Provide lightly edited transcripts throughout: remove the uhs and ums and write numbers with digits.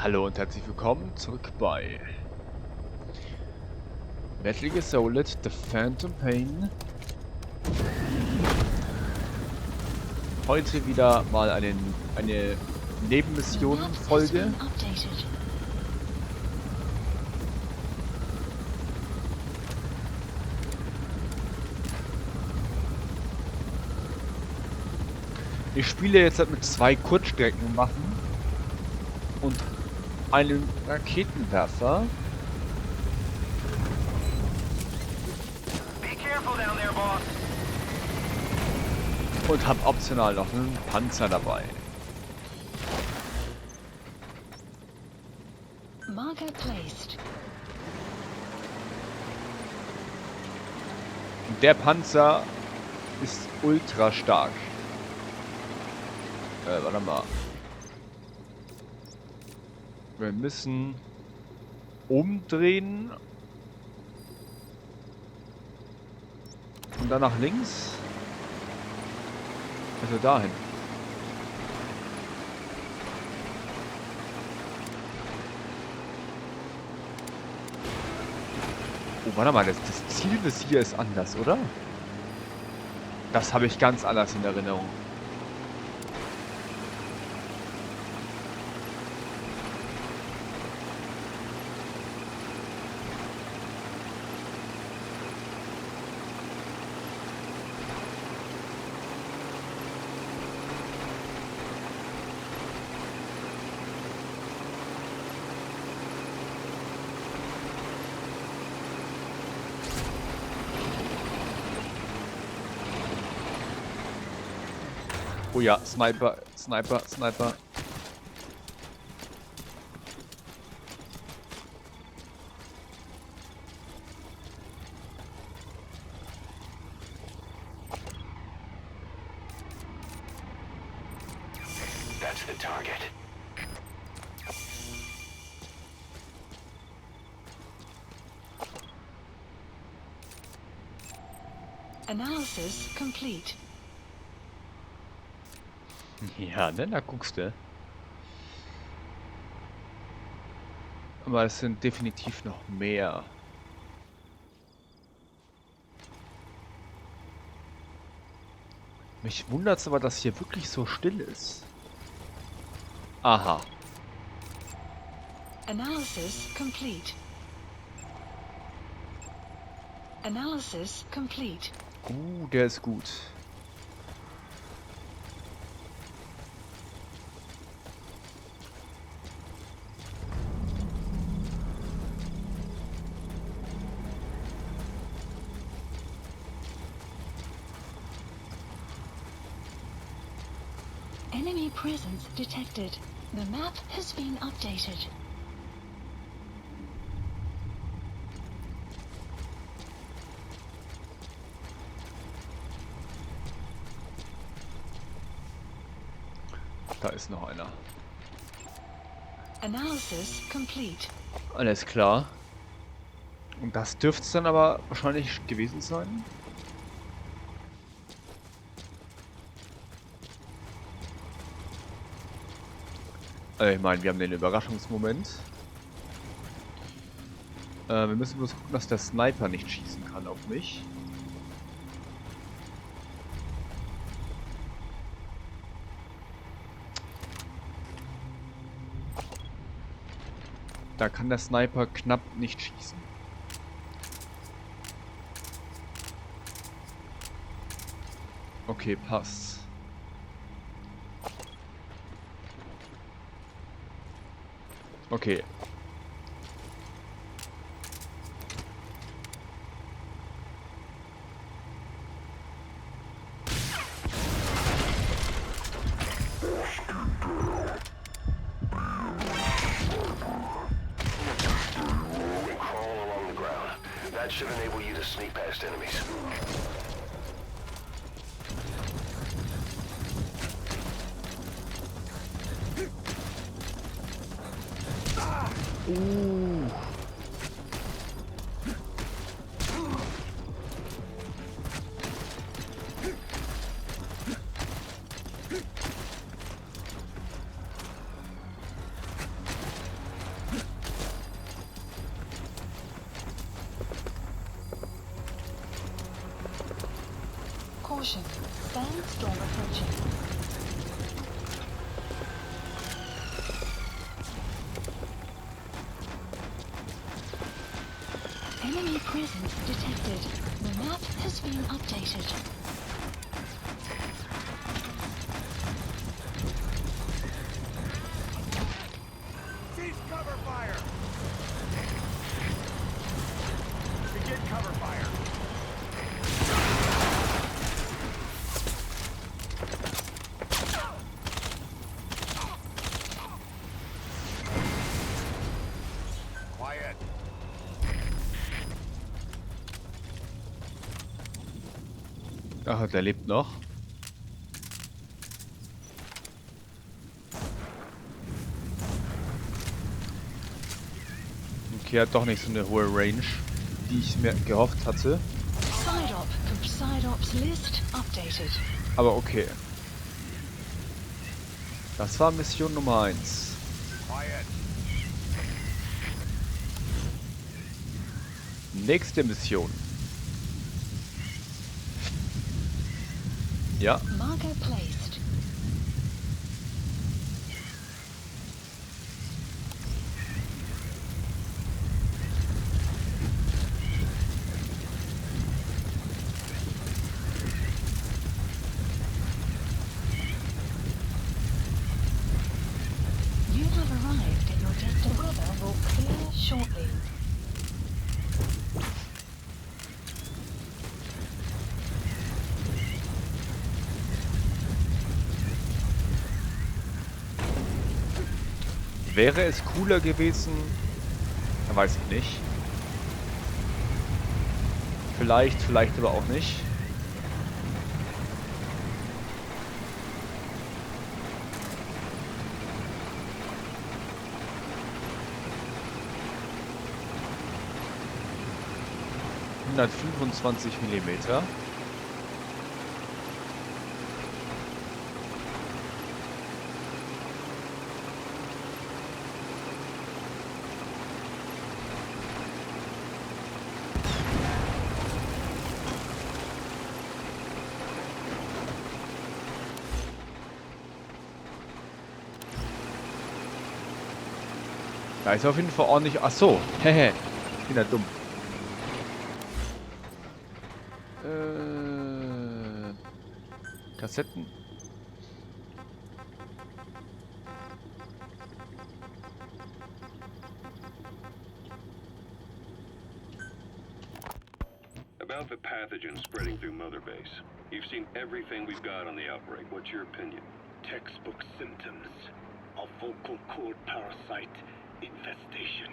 Hallo und herzlich willkommen zurück bei Metal Gear Solid The Phantom Pain. Heute wieder mal eine Nebenmissionen-Folge. Ich spiele jetzt mit 2 Kurzstrecken machen und einem Raketenwerfer. Und habe optional noch einen Panzer dabei. Marker placed. Der Panzer ist ultra stark. Warte mal. Wir müssen umdrehen. Und dann nach links. Also dahin. Oh, warte mal, das Ziel des hier ist anders, oder? Das habe ich ganz anders in Erinnerung. Oh ja, Sniper, Sniper, Sniper. That's the target. Analysis complete. Ja, ne, da guckst du. Aber es sind definitiv noch mehr. Mich wundert es aber, dass hier wirklich so still ist. Aha. Analysis complete. Analysis complete. Der ist gut. Enemy presence detected. The map has been updated. Da ist noch einer. Analysis complete. Alles klar. Und das dürfte es dann aber wahrscheinlich gewesen sein. Ich meine, wir haben den Überraschungsmoment. Wir müssen bloß gucken, dass der Sniper nicht schießen kann auf mich. Da kann der Sniper knapp nicht schießen. Okay, passt. Okay. Crawl along the ground. That should enable you to sneak past enemies. Caution. Sandstorm approaching. Enemy presence detected. The map has been updated. Cease cover fire! Begin cover fire! Quiet! Ach, der lebt noch. Okay, hat doch nicht so eine hohe Range, die ich mir gehofft hatte. Side-op from Side-op's list updated. Aber okay. Das war Mission Nummer 1. Quiet! Nächste Mission. Ja, Marker placed. You have arrived at your destination. The weather will clear shortly. wäre es cooler gewesen? Weiß ich nicht. Vielleicht, vielleicht aber auch nicht. ...125 Millimeter. Da ist auf jeden Fall ordentlich... Ach so, hehe, ich bin ja dumm. Kassetten. About the pathogen spreading through Mother Base. You've seen everything we've got on the outbreak. What's your opinion? Textbook symptoms of vocal cord parasite infestation.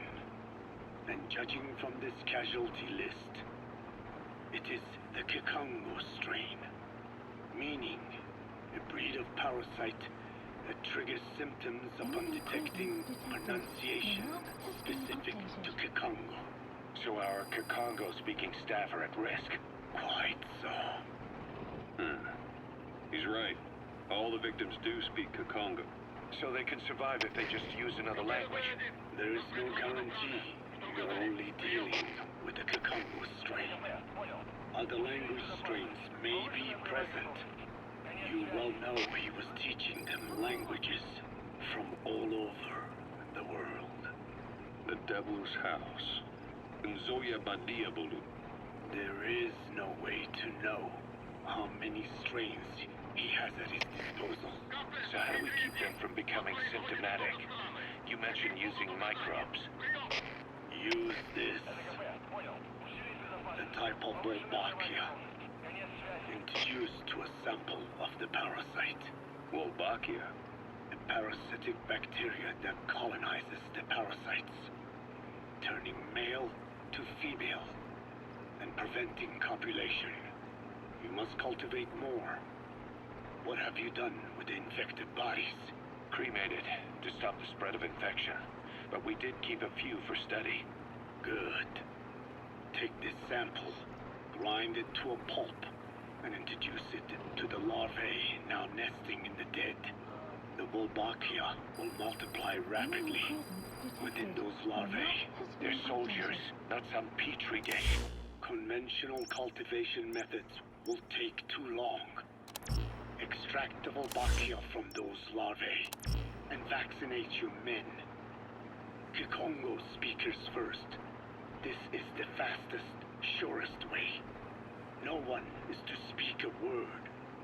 And judging from this casualty list, it is the Kikongo strain, meaning a breed of parasite that triggers symptoms upon detecting pronunciation specific to Kikongo. So our Kikongo-speaking staff are at risk. Quite so. He's right. All the victims do speak Kikongo. So they can survive if they just use another language. There is no guarantee. You're only dealing with the Kikongo strain. Other language strains may be present. You well know he was teaching them languages from all over the world. The Devil's House. Nzoya Badia Bulu. There is no way to know how many strains he has at his disposal. So how do we keep them from becoming symptomatic? You mentioned using microbes. Use this. The type of Wolbachia. Introduced to a sample of the parasite. Wolbachia. A parasitic bacteria that colonizes the parasites, turning male to female and preventing copulation. You must cultivate more. What have you done with the infected bodies? Cremated to stop the spread of infection. But we did keep a few for study. Good. Take this sample, grind it to a pulp, and introduce it to the larvae now nesting in the dead. The Wolbachia will multiply rapidly within those larvae. They're soldiers, not some petri dish. Conventional cultivation methods will take too long. Extract the Volbachia from those larvae and vaccinate your men. Kikongo speakers first. This is the fastest, surest way. No one is to speak a word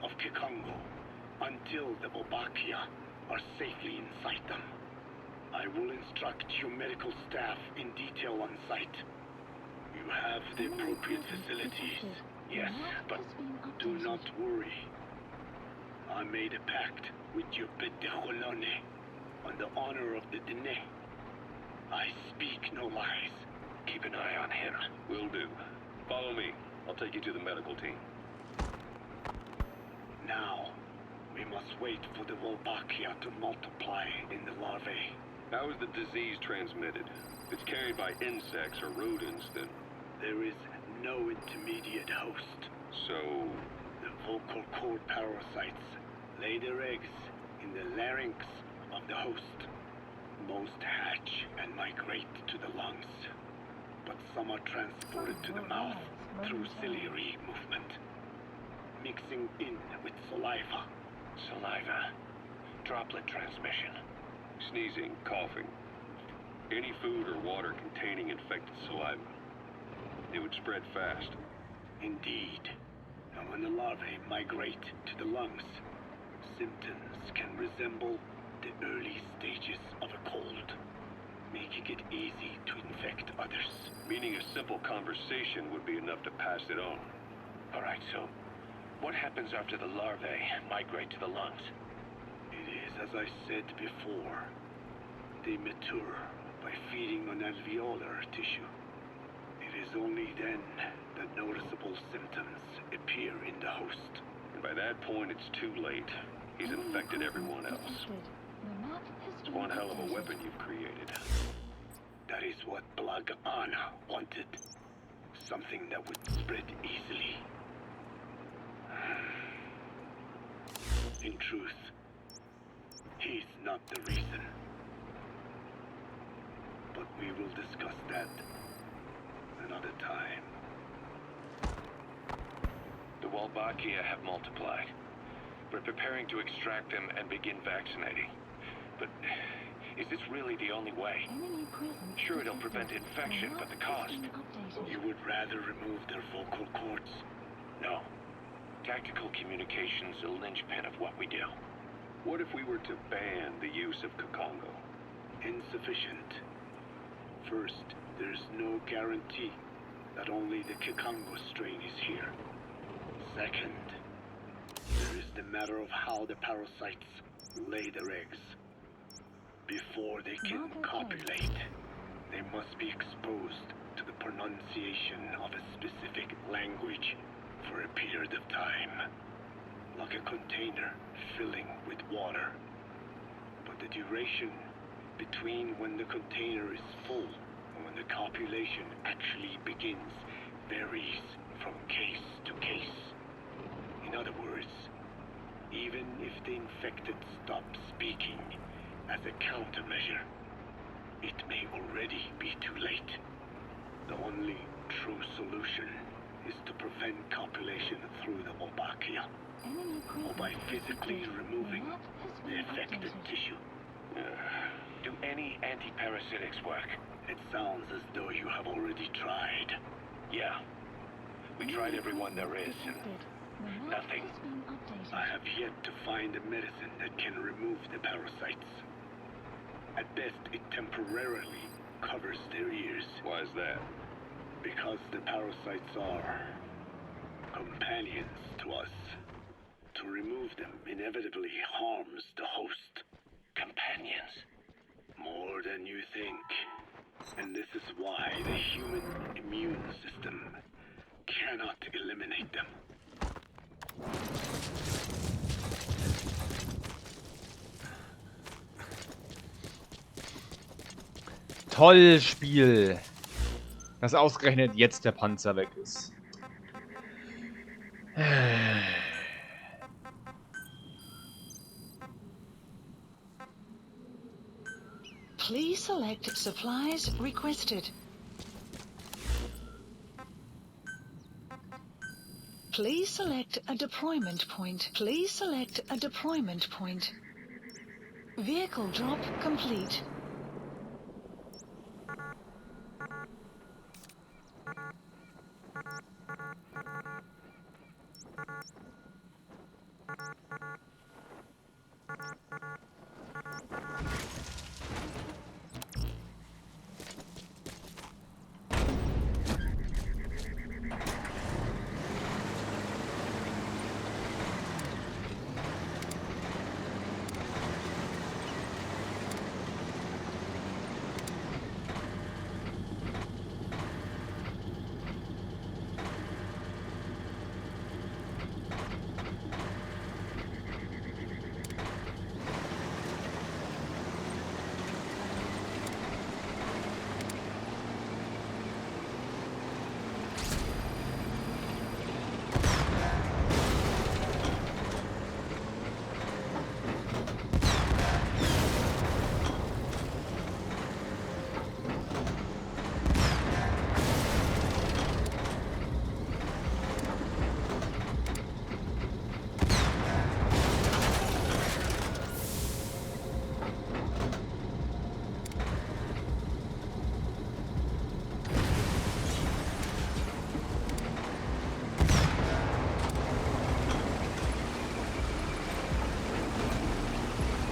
of Kikongo until the Volbachia are safely inside them. I will instruct your medical staff in detail on site. You have the appropriate facilities, yes, but do not worry. I made a pact with your Peteholone on the honor of the Dene. I speak no lies. Keep an eye on him. Will do. Follow me. I'll take you to the medical team. Now, we must wait for the Volbachia to multiply in the larvae. How is the disease transmitted? If it's carried by insects or rodents, then... There is no intermediate host. So... The vocal cord parasites lay their eggs in the larynx of the host. Most hatch and migrate to the lungs, but some are transported to the mouth through ciliary movement, mixing in with saliva. Saliva. Droplet transmission. Sneezing, coughing. Any food or water containing infected saliva. It would spread fast. Indeed. And when the larvae migrate to the lungs, symptoms can resemble the early stages of a cold, making it easy to infect others. Meaning a simple conversation would be enough to pass it on. Alright, so what happens after the larvae migrate to the lungs? It is as I said before. They mature by feeding on alveolar tissue. It is only then that noticeable symptoms appear in the host. And by that point, it's too late. He's infected everyone else. It's one hell of a weapon you've created. That is what Blagana wanted. Something that would spread easily. In truth, he's not the reason. But we will discuss that another time. The Wolbachia have multiplied. We're preparing to extract them and begin vaccinating. But is this really the only way? Sure, it'll prevent infection, but the cost... You would rather remove their vocal cords? No. Tactical communication's a linchpin of what we do. What if we were to ban the use of Kikongo? Insufficient. First, there's no guarantee that only the Kikongo strain is here. Second, there is the matter of how the parasites lay their eggs. Before they can copulate, they must be exposed to the pronunciation of a specific language for a period of time, like a container filling with water. But the duration between when the container is full and when the copulation actually begins varies from case to case. In other words, even if the infected stop speaking as a countermeasure, it may already be too late. The only true solution is to prevent copulation through the Wolbachia, or by physically removing the affected tissue. Do any anti-parasitics work? It sounds as though you have already tried. Yeah. We tried every one there is, and nothing. I have yet to find a medicine that can remove the parasites. At best, it temporarily covers their ears. Why is that? Because the parasites are companions to us. To remove them inevitably harms the host. Companions? More than you think. And this is why the human immune system cannot eliminate them. Toll, Spiel. Dass ausgerechnet jetzt der Panzer weg ist. Please select supplies requested. Please select a deployment point. Please select a deployment point. Vehicle drop complete.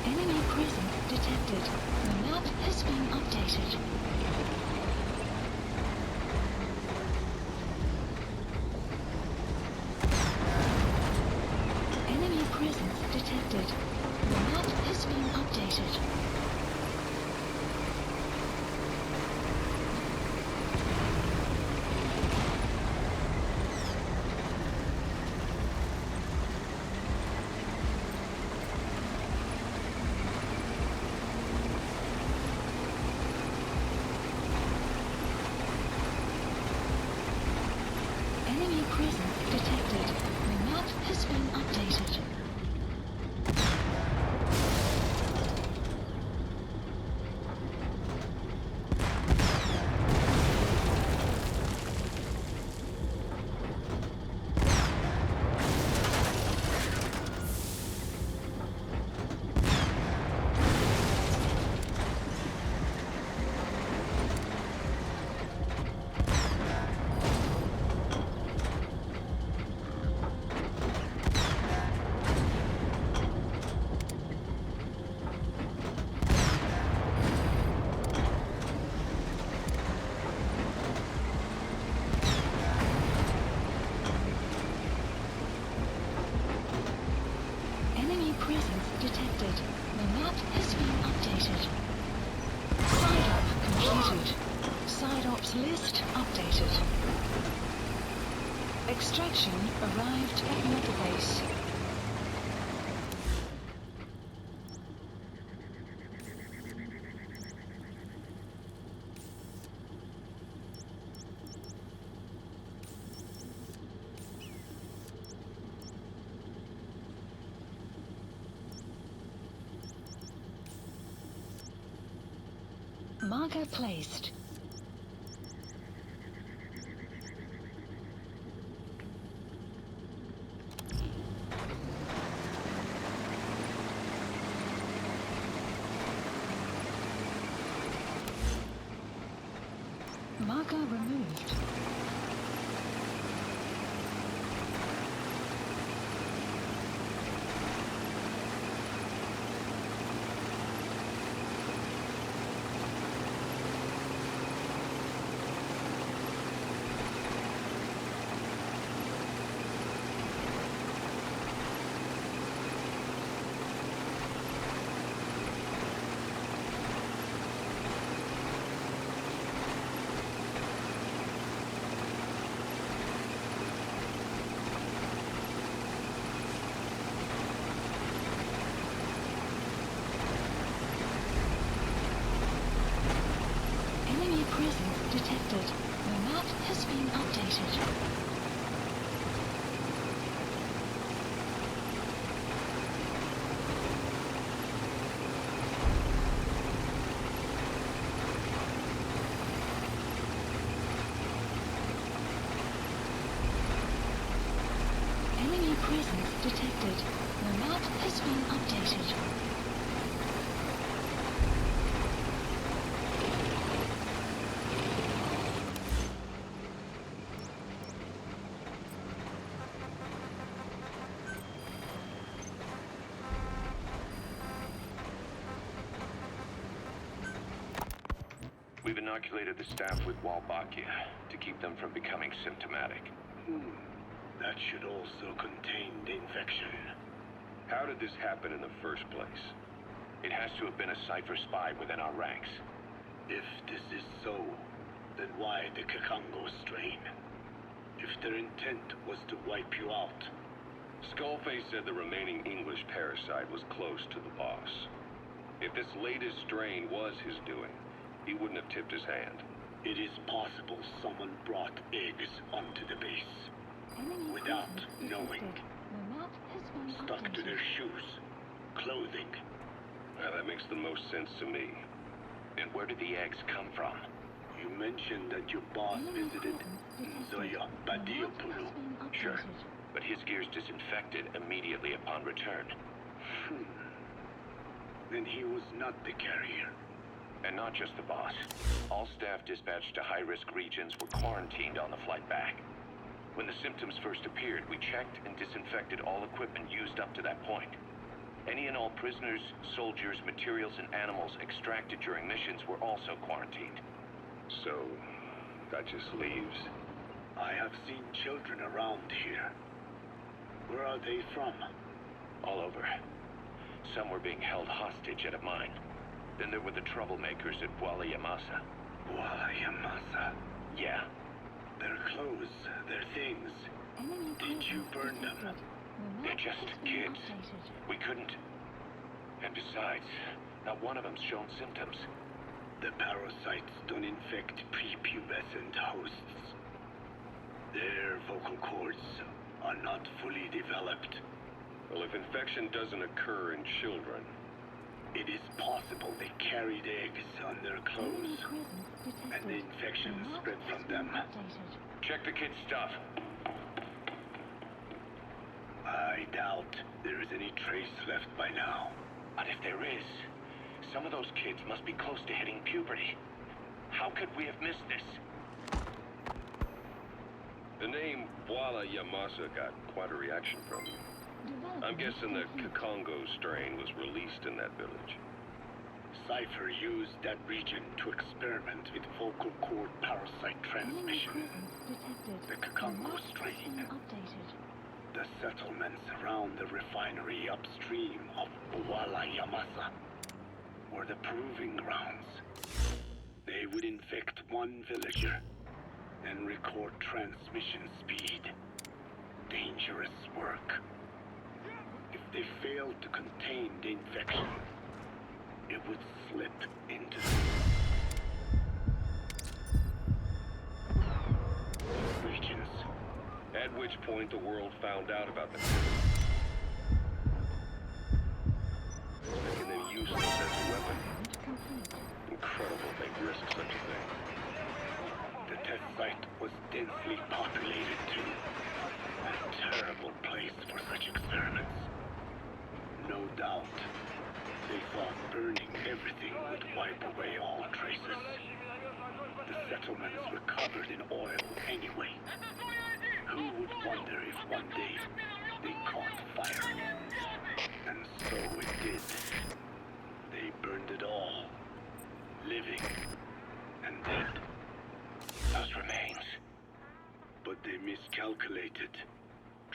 Enemy presence detected. The map has been updated. Enemy presence detected. The map has been updated. Enemy presence detected. The map has been updated. Enemy presence detected. The map has been updated. Side op completed. Side ops list updated. Extraction arrived at Mother Base. Marker placed. Marker removed. Presence detected. The map has been updated. presence detected. The map has been updated. We've inoculated the staff with Wolbachia to keep them from becoming symptomatic. That should also contain the infection. How did this happen in the first place? It has to have been a Cypher spy within our ranks. If this is so, then why the Kakango strain? If their intent was to wipe you out, Skullface said the remaining English parasite was close to the boss. If this latest strain was his doing, he wouldn't have tipped his hand. it is possible someone brought eggs onto the base without knowing, stuck to their shoes, clothing. Now, that makes the most sense to me. And where did the eggs come from? You mentioned that your boss visited Zoya Badiopulu. Sure, but his gear's disinfected immediately upon return. Then he was not the carrier. And not just the boss. All staff dispatched to high-risk regions were quarantined on the flight back. When the symptoms first appeared, we checked and disinfected all equipment used up to that point. Any and all prisoners, soldiers, materials, and animals extracted during missions were also quarantined. So, that just leaves... I have seen children around here. Where are they from? All over. Some were being held hostage at a mine. Then there were the troublemakers at Wala Yamasa. Wala Yamasa. Yeah. Their clothes, their things. Did you burn them? They're just kids. We couldn't. And besides, not one of them's shown symptoms. The parasites don't infect prepubescent hosts. Their vocal cords are not fully developed. Well, if infection doesn't occur in children... It is possible they carried eggs on their clothes, and the infection spread from them. Check the kid's stuff. I doubt there is any trace left by now. But if there is, some of those kids must be close to hitting puberty. How could we have missed this? The name Wala Yamasa got quite a reaction from you. I'm guessing the Kakongo strain was released in that village. Cypher used that region to experiment with vocal cord parasite transmission. The Kakongo strain. The settlements around the refinery upstream of Wala Yamasa were the proving grounds. They would infect one villager and record transmission speed. Dangerous work. If they failed to contain the infection, it would slip into the regions. At which point the world found out about the making them useless as a weapon. Incredible they risk such a thing. The test site was densely populated too. A terrible place for such experiments. No doubt, they thought burning everything would wipe away all traces. The settlements were covered in oil anyway. Who would wonder if one day they caught fire? And so it did. They burned it all, living and dead. Those remains. But they miscalculated.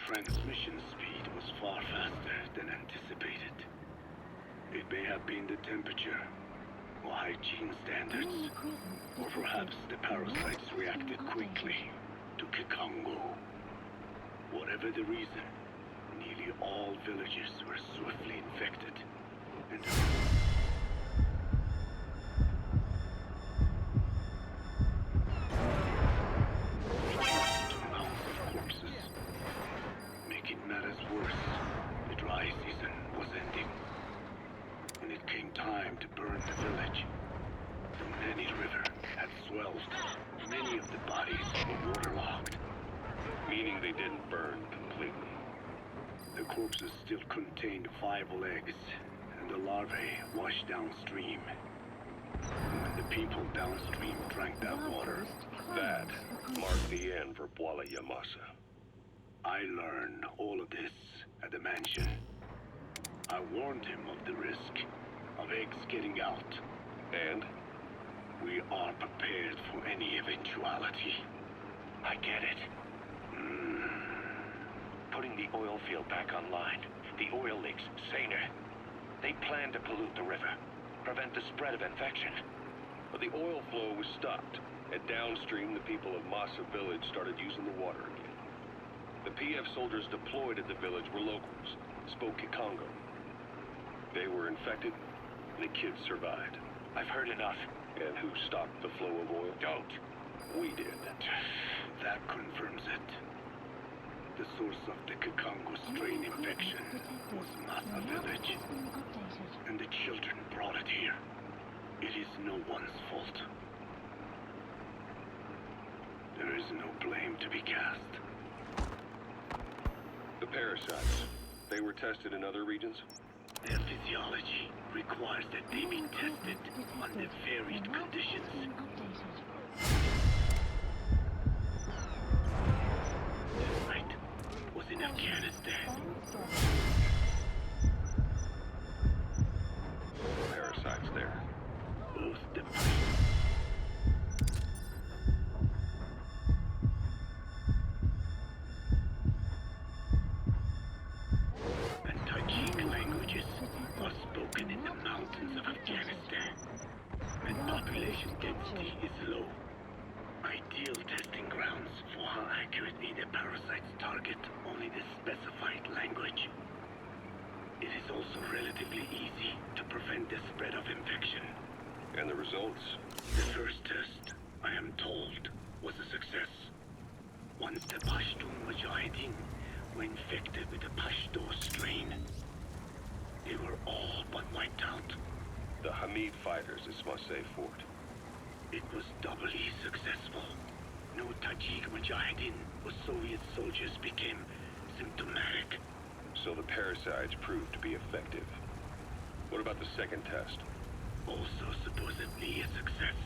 Transmission speed was far faster than anticipated. It may have been the temperature, or hygiene standards, or perhaps the parasites reacted quickly to Kikongo. Whatever the reason, nearly all villages were swiftly infected, and mounds of corpses. Making matters worse, the dry season was ending. When it came time to burn the village, the Many River had swelled. Many of the bodies were waterlogged. meaning they didn't burn completely. corpses still contained viable eggs, and the larvae washed downstream. When the people downstream drank that water, That marked the end for Bwala Yamasa. I learned all of this at the mansion. I warned him of the risk of eggs getting out. And We are prepared for any eventuality. I get it. Putting the oil field back online, the oil leaks saner. They plan to pollute the river, prevent the spread of infection. but the oil flow was stopped, and downstream the people of Masa village started using the water again. The PF soldiers deployed at the village were locals, spoke Kikongo. They were infected, and the kids survived. I've heard enough. And who stopped the flow of oil? Don't. We did. That confirms it. The source of the Kikongo strain infection was Masa village, and the children brought it here. It is no one's fault. There is no blame to be cast. The parasites, they were tested in other regions? Their physiology requires that they be tested under varied conditions. This site was in Afghanistan. Parasites there. Both debris. And Tajik languages are spoken in the mountains of Afghanistan, and population density is low. Ideal testing grounds for how accurately the parasites target only the specified language. It is also relatively easy to prevent the spread of infection. And the results? The first test, I am told, was a success. Once the Pashtun Mujahideen were infected with the Pashto strain, they were all but wiped out. The Hamid fighters at Smasei Fort. It was doubly successful. No Tajik Mujahideen or Soviet soldiers became symptomatic. So the parasites proved to be effective. What about the second test? Also supposedly a success.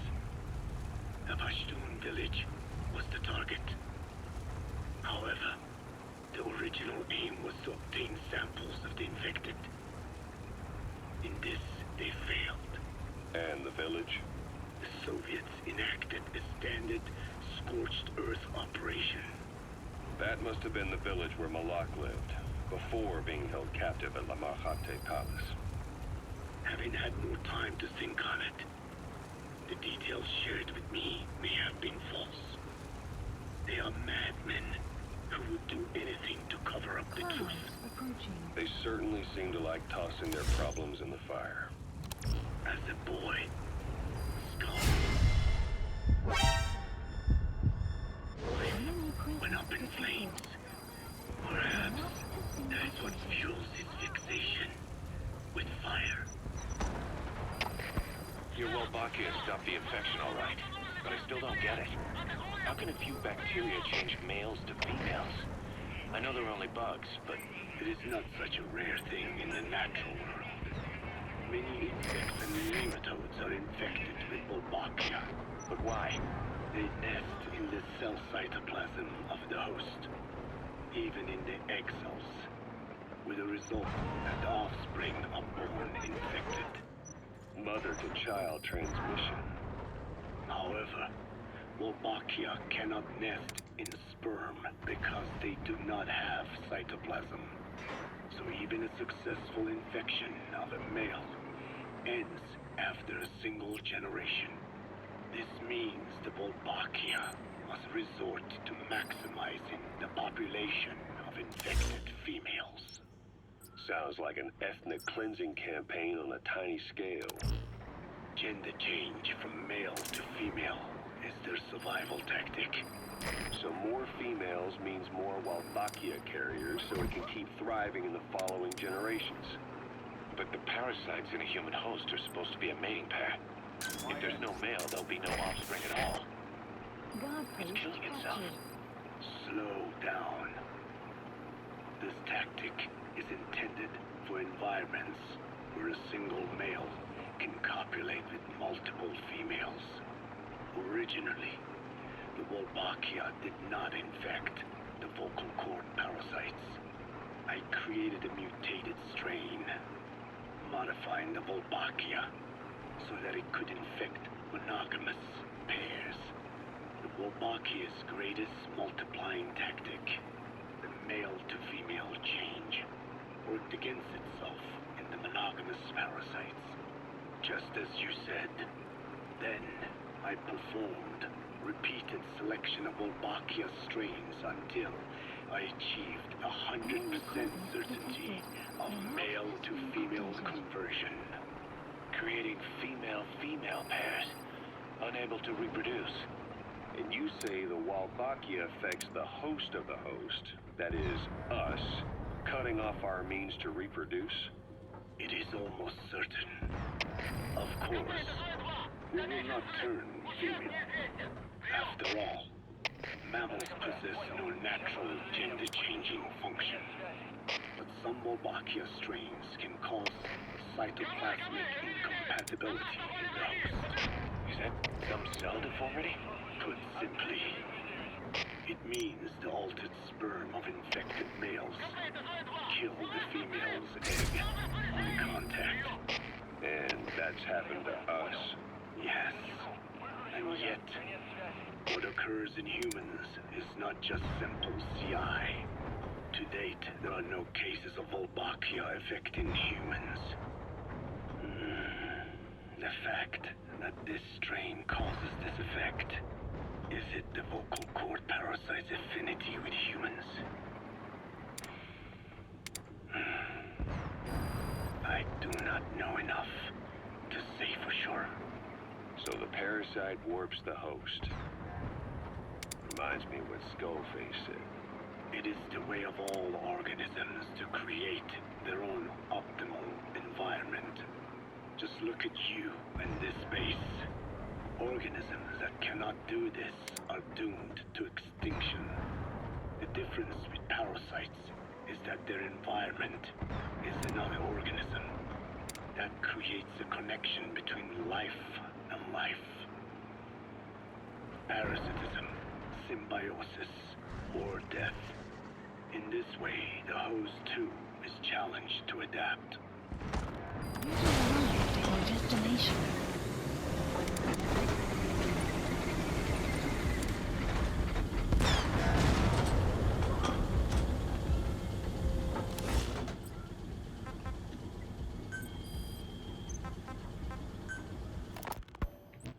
The Pashtun village was the target. However, the original aim was to obtain samples of the infected. In this, they failed. And the village? The Soviets enacted a standard scorched earth operation. That must have been the village where Malak lived, before being held captive at La Marjate Palace. Having had more time to think on it, the details shared with me may have been false. They are madmen who would do anything to cover up the truth. They certainly seem to like tossing their problems in the fire. As a boy, scum. Life went up in flames. Perhaps that is what fuels his fixation with fire. Your Wolbachia stopped the infection all right, but I still don't get it. How can a few bacteria change males to females? I know they're only bugs, but It is not such a rare thing in the natural world. Many insects and nematodes are infected with Wolbachia. but why? They nest in the cell cytoplasm of the host, even in the egg cells, with the result that the offspring are born infected. Mother-to-child transmission. However, Wolbachia cannot nest in sperm because they do not have cytoplasm. So even a successful infection of a male ends after a single generation. This means the Wolbachia must resort to maximizing the population of infected females. Sounds like an ethnic cleansing campaign on a tiny scale. Gender change from male to female is their survival tactic. So more females means more Wolbachia carriers, so it can keep thriving in the following generations. But the parasites in a human host are supposed to be a mating pair. If there's no male, there'll be no offspring at all. It's killing itself. Slow down. This tactic is intended for environments where a single male can copulate with multiple females. Originally, the Wolbachia did not infect the vocal cord parasites. I created a mutated strain, modifying the Wolbachia so that it could infect monogamous pairs. The Wolbachia's greatest multiplying tactic, the male-to-female change, worked against itself in the monogamous parasites. Just as you said. Then, I performed repeated selection of Wolbachia strains until I achieved 100% certainty of male-to-female conversion. Creating female-female pairs, unable to reproduce. And you say the Wolbachia affects the host of the host, that is, us, cutting off our means to reproduce? It is almost certain. Of course, we will not turn female. After all, mammals possess no natural gender-changing function. But some Wolbachia strains can cause cytoplasmic incompatibility in the host. Is that some cell deformity? Put simply, it means the altered sperm of infected males kill the female's egg on contact. And that's happened to us. Yes, and yet, what occurs in humans is not just simple CI. To date, there are no cases of Wolbachia affecting humans. The fact that this strain causes this effect, is it the vocal cord parasite's affinity with humans? I do not know enough to say for sure. So the parasite warps the host. Reminds me of what Skullface said. It is the way of all organisms to create their own optimal environment. Just look at you and this base. Organisms that cannot do this are doomed to extinction. The difference with parasites is that their environment is another organism. That creates a connection between life and life. Parasitism, symbiosis, or death. In this way, the host too is challenged to adapt. You arrived at your destination.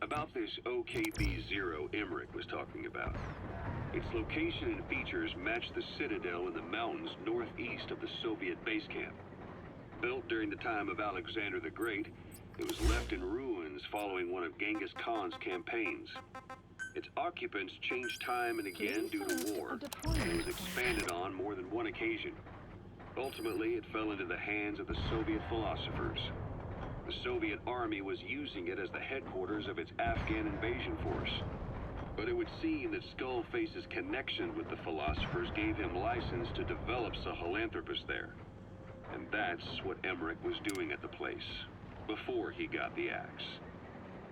About this OKB-0 Emmerich was talking about. Its location and features match the citadel in the mountains northeast of the Soviet base camp. Built during the time of Alexander the Great, it was left in ruins following one of Genghis Khan's campaigns. Its occupants changed time and again due to war, and it was expanded on more than one occasion. Ultimately, it fell into the hands of the Soviet philosophers. The Soviet army was using it as the headquarters of its Afghan invasion force. But it would seem that Skullface's connection with the philosophers gave him license to develop Sahelanthropus there. And that's what Emmerich was doing at the place, before he got the axe.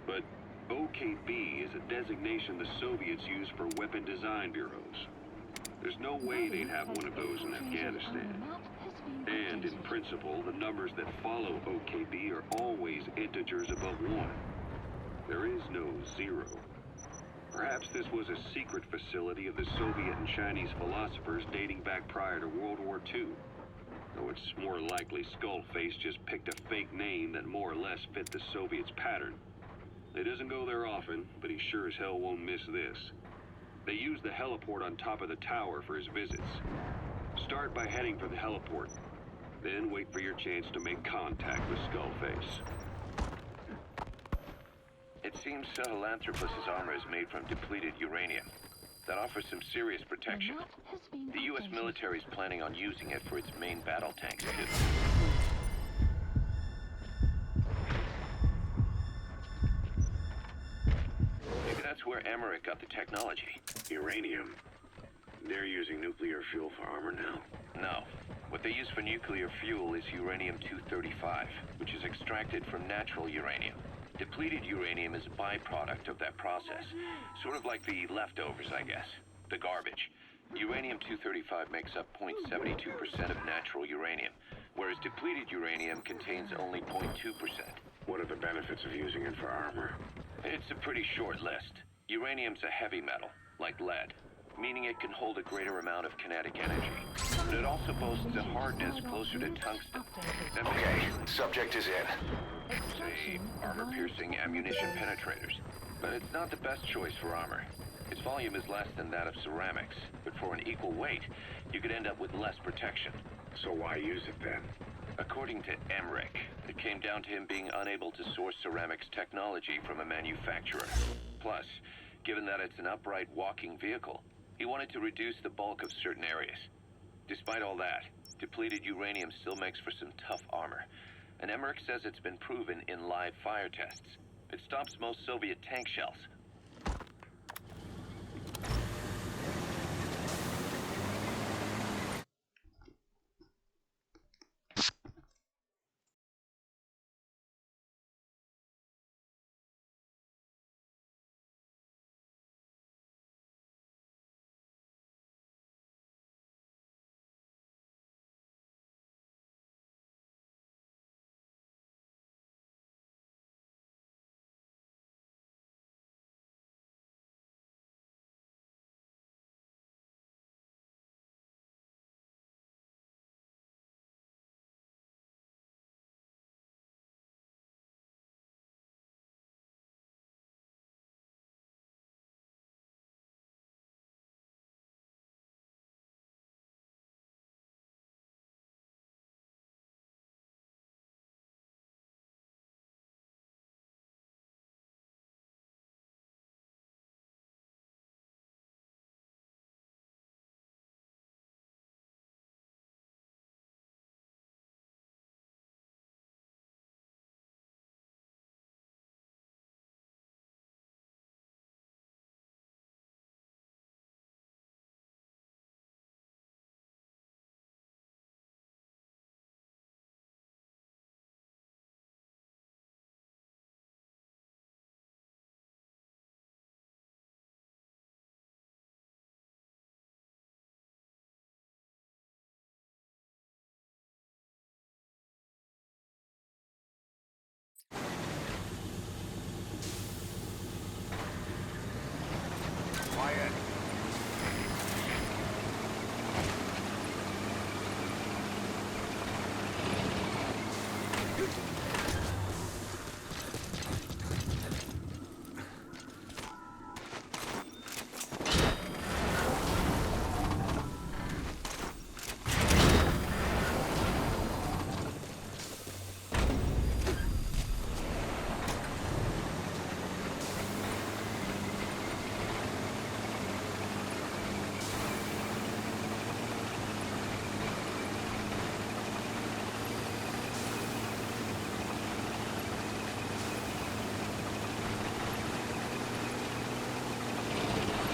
But OKB is a designation the Soviets use for weapon design bureaus. There's no way they'd have one of those in Afghanistan. And in principle, the numbers that follow OKB are always integers above 1. There is no 0. Perhaps this was a secret facility of the Soviet and Chinese philosophers dating back prior to World War II. Though it's more likely Skullface just picked a fake name that more or less fit the Soviets' pattern. He doesn't go there often, but he sure as hell won't miss this. They use the heliport on top of the tower for his visits. Start by heading for the heliport. Then wait for your chance to make contact with Skullface. It seems Sahelanthropus' armor is made from depleted uranium. That offers some serious protection. The U.S. military is planning on using it for its main battle tanks, too. Maybe that's where Emmerich got the technology. Uranium. They're using nuclear fuel for armor now. No. What they use for nuclear fuel is uranium-235, which is extracted from natural uranium. Depleted uranium is a byproduct of that process. Sort of like the leftovers, I guess. The garbage. Uranium-235 makes up 0.72% of natural uranium, whereas depleted uranium contains only 0.2%. What are the benefits of using it for armor? It's a pretty short list. Uranium's a heavy metal, like lead, meaning it can hold a greater amount of kinetic energy. But it also boasts a hardness closer to tungsten. That Okay, subject is in. say armor-piercing ammunition penetrators. But it's not the best choice for armor. Its volume is less than that of ceramics, but for an equal weight, you could end up with less protection. So why use it then? According to Emmerich, it came down to him being unable to source ceramics technology from a manufacturer. Plus, given that it's an upright walking vehicle, he wanted to reduce the bulk of certain areas. Despite all that, depleted uranium still makes for some tough armor, and Emmerich says it's been proven in live fire tests. It stops most Soviet tank shells. Quiet.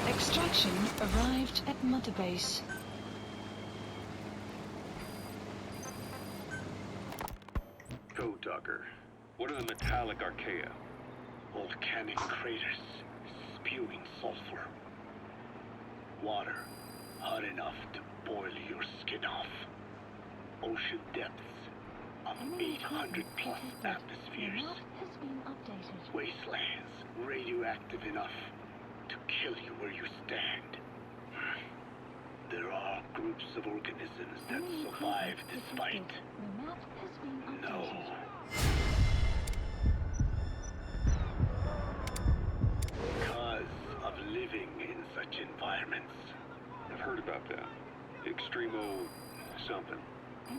Extraction arrived at Mother Base. Code Talker, what are the metallic archaea? Volcanic craters spewing sulfur. Water hot enough to boil your skin off. Ocean depths of 800 plus atmospheres. Has been updated. Wastelands radioactive enough to kill you where you stand. There are groups of organisms that survive despite The map has been no. Because of living in such environments. I've heard about that. Extremo something.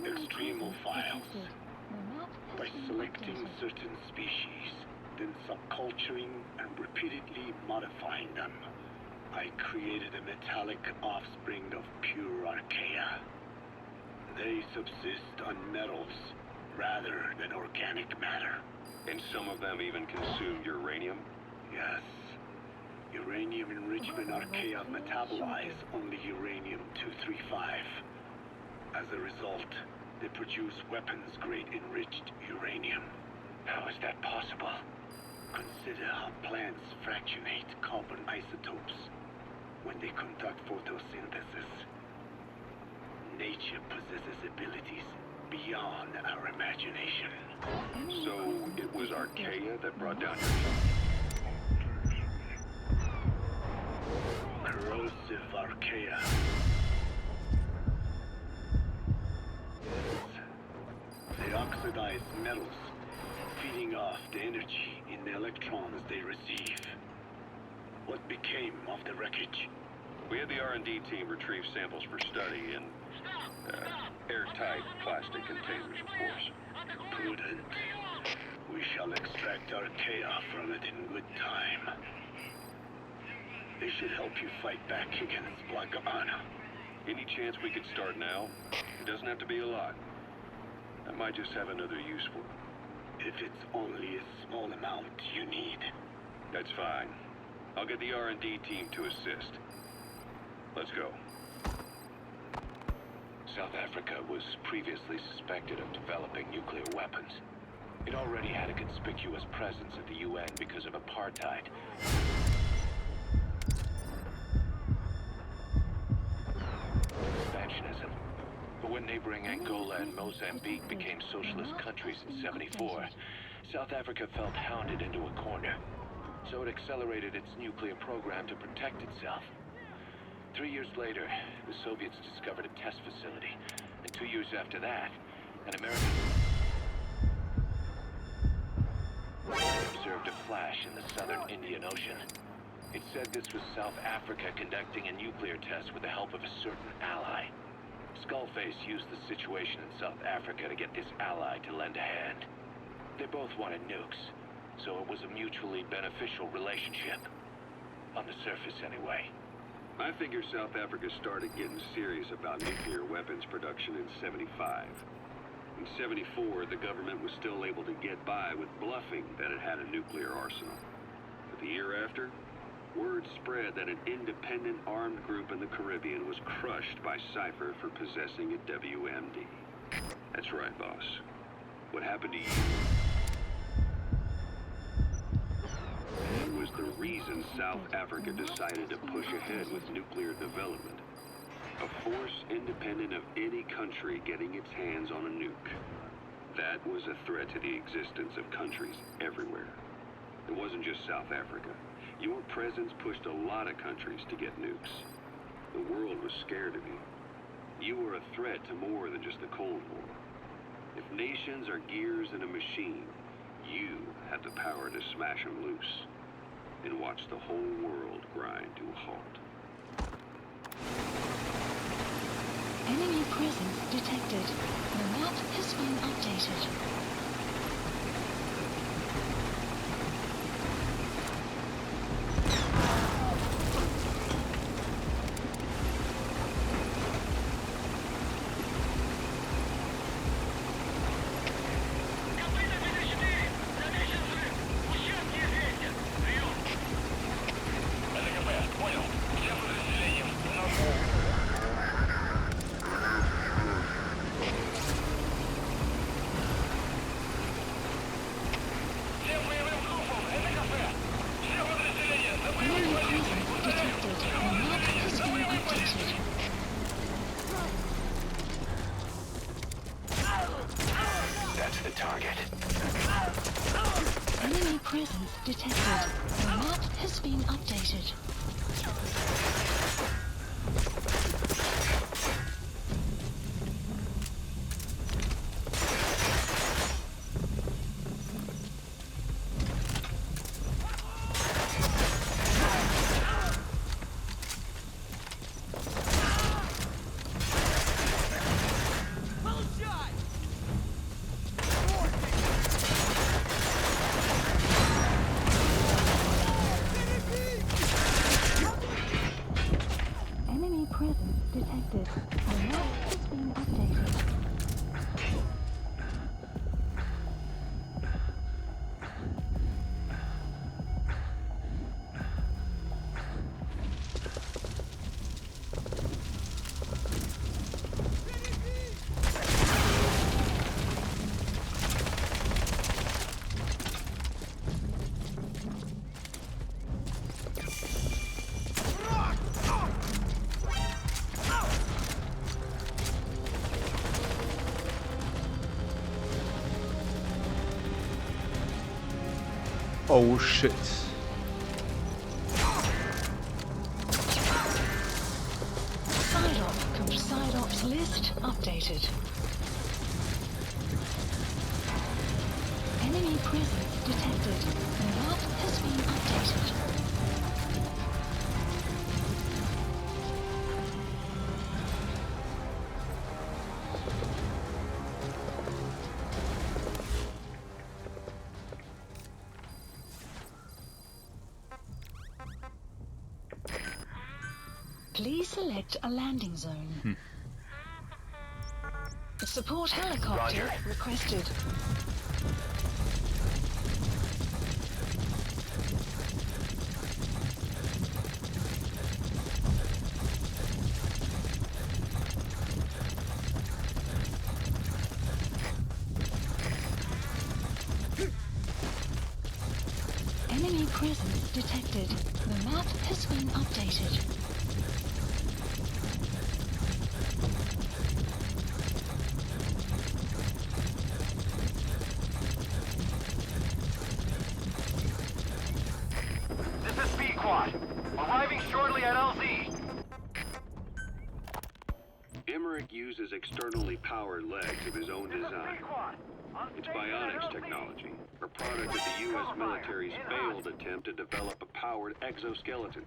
Extremophiles. By selecting certain species, then subculturing and repeatedly modifying them, I created a metallic offspring of pure archaea. They subsist on metals rather than organic matter. And some of them even consume uranium? Yes. Uranium enrichment archaea metabolize only uranium-235. As a result, they produce weapons-grade enriched uranium. How is that possible? Consider how plants fractionate carbon isotopes when they conduct photosynthesis. Nature possesses abilities beyond our imagination. So it was Archaea that brought down your son? Corrosive Archaea. They oxidize metals, feeding off the energy in the electrons they receive. What became of the wreckage? We had the R&D team retrieve samples for study in airtight plastic containers, of course. Prudent. We shall extract Archaea from it in good time. They should help you fight back against Blagabana. Any chance we could start now? It doesn't have to be a lot. I might just have another use for it. If it's only a small amount you need. That's fine. I'll get the R&D team to assist. Let's go. South Africa was previously suspected of developing nuclear weapons. It already had a conspicuous presence at the UN because of apartheid. Expansionism. But when neighboring Angola and Mozambique became socialist countries in '74, South Africa felt hounded into a corner. So it accelerated its nuclear program to protect itself. 3 years later, the Soviets discovered a test facility. And 2 years after that, an American observed a flash in the southern Indian Ocean. It said this was South Africa conducting a nuclear test with the help of a certain ally. Skullface used the situation in South Africa to get this ally to lend a hand. They both wanted nukes, so it was a mutually beneficial relationship. On the surface, anyway. I figure South Africa started getting serious about nuclear weapons production in '75. In '74, the government was still able to get by with bluffing that it had a nuclear arsenal. But the year after, word spread that an independent armed group in the Caribbean was crushed by Cypher for possessing a WMD. That's right, boss. What happened to you was the reason South Africa decided to push ahead with nuclear development. A force independent of any country getting its hands on a nuke. That was a threat to the existence of countries everywhere. It wasn't just South Africa. Your presence pushed a lot of countries to get nukes. The world was scared of you. You were a threat to more than just the Cold War. If nations are gears in a machine, you had the power to smash them loose and watch the whole world grind to a halt. Enemy presence detected. The map has been updated. That's the target. Enemy presence detected. The map has been updated. Oh shit. Side ops list updated. Enemy presence detected. The map has been updated. Please select a landing zone. Support helicopter requested. Enemy presence detected. The map has been updated. This is Speed Quad. Arriving shortly at LZ. Emmerich uses externally powered legs of his own design. It's bionics technology, a product of the U.S. military's failed attempt to develop a powered exoskeleton.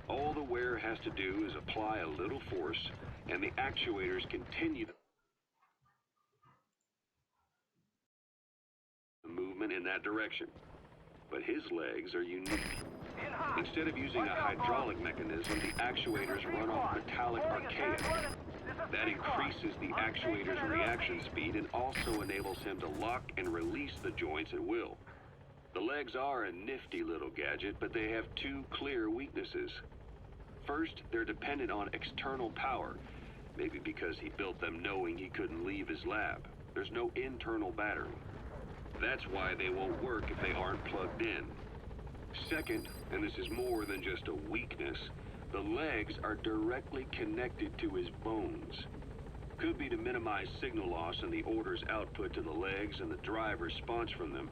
All the wearer has to do is apply a little force, and the actuators continue the movement in that direction. But his legs are unique. Instead of using a hydraulic mechanism, the actuators run off metallic archaea. That increases the actuator's reaction speed and also enables him to lock and release the joints at will. The legs are a nifty little gadget, but they have two clear weaknesses. First, they're dependent on external power, maybe because he built them knowing he couldn't leave his lab. There's no internal battery. That's why they won't work if they aren't plugged in. Second, and this is more than just a weakness, the legs are directly connected to his bones. Could be to minimize signal loss and the orders output to the legs and the drive response from them.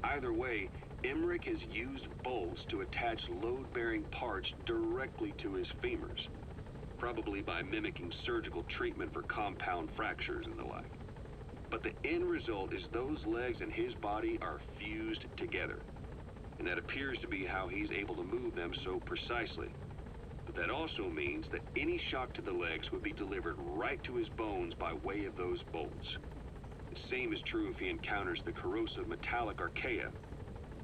Either way, Emmerich has used bolts to attach load-bearing parts directly to his femurs, probably by mimicking surgical treatment for compound fractures and the like. But the end result is those legs and his body are fused together, and that appears to be how he's able to move them so precisely. But that also means that any shock to the legs would be delivered right to his bones by way of those bolts. The same is true if he encounters the corrosive metallic archaea.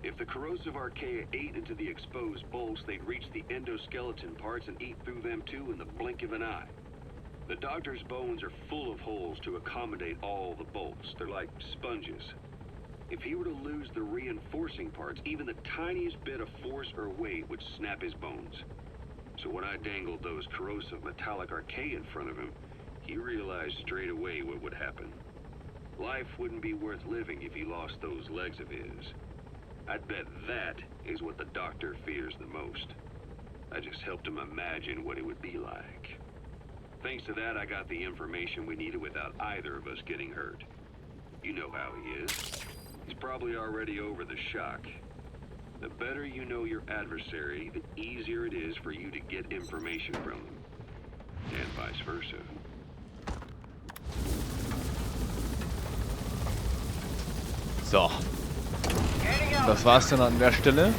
If the corrosive archaea ate into the exposed bolts, they'd reach the endoskeleton parts and eat through them too in the blink of an eye. The doctor's bones are full of holes to accommodate all the bolts. They're like sponges. If he were to lose the reinforcing parts, even the tiniest bit of force or weight would snap his bones. So when I dangled those corrosive metallic archaea in front of him, he realized straight away what would happen. Life wouldn't be worth living if he lost those legs of his. I'd bet that is what the doctor fears the most. I just helped him imagine what it would be like. Thanks to that, I got the information we needed without either of us getting hurt. You know how he is. He's probably already over the shock. The better you know your adversary, the easier it is for you to get information from them. And vice versa. So. Das war's dann an der Stelle.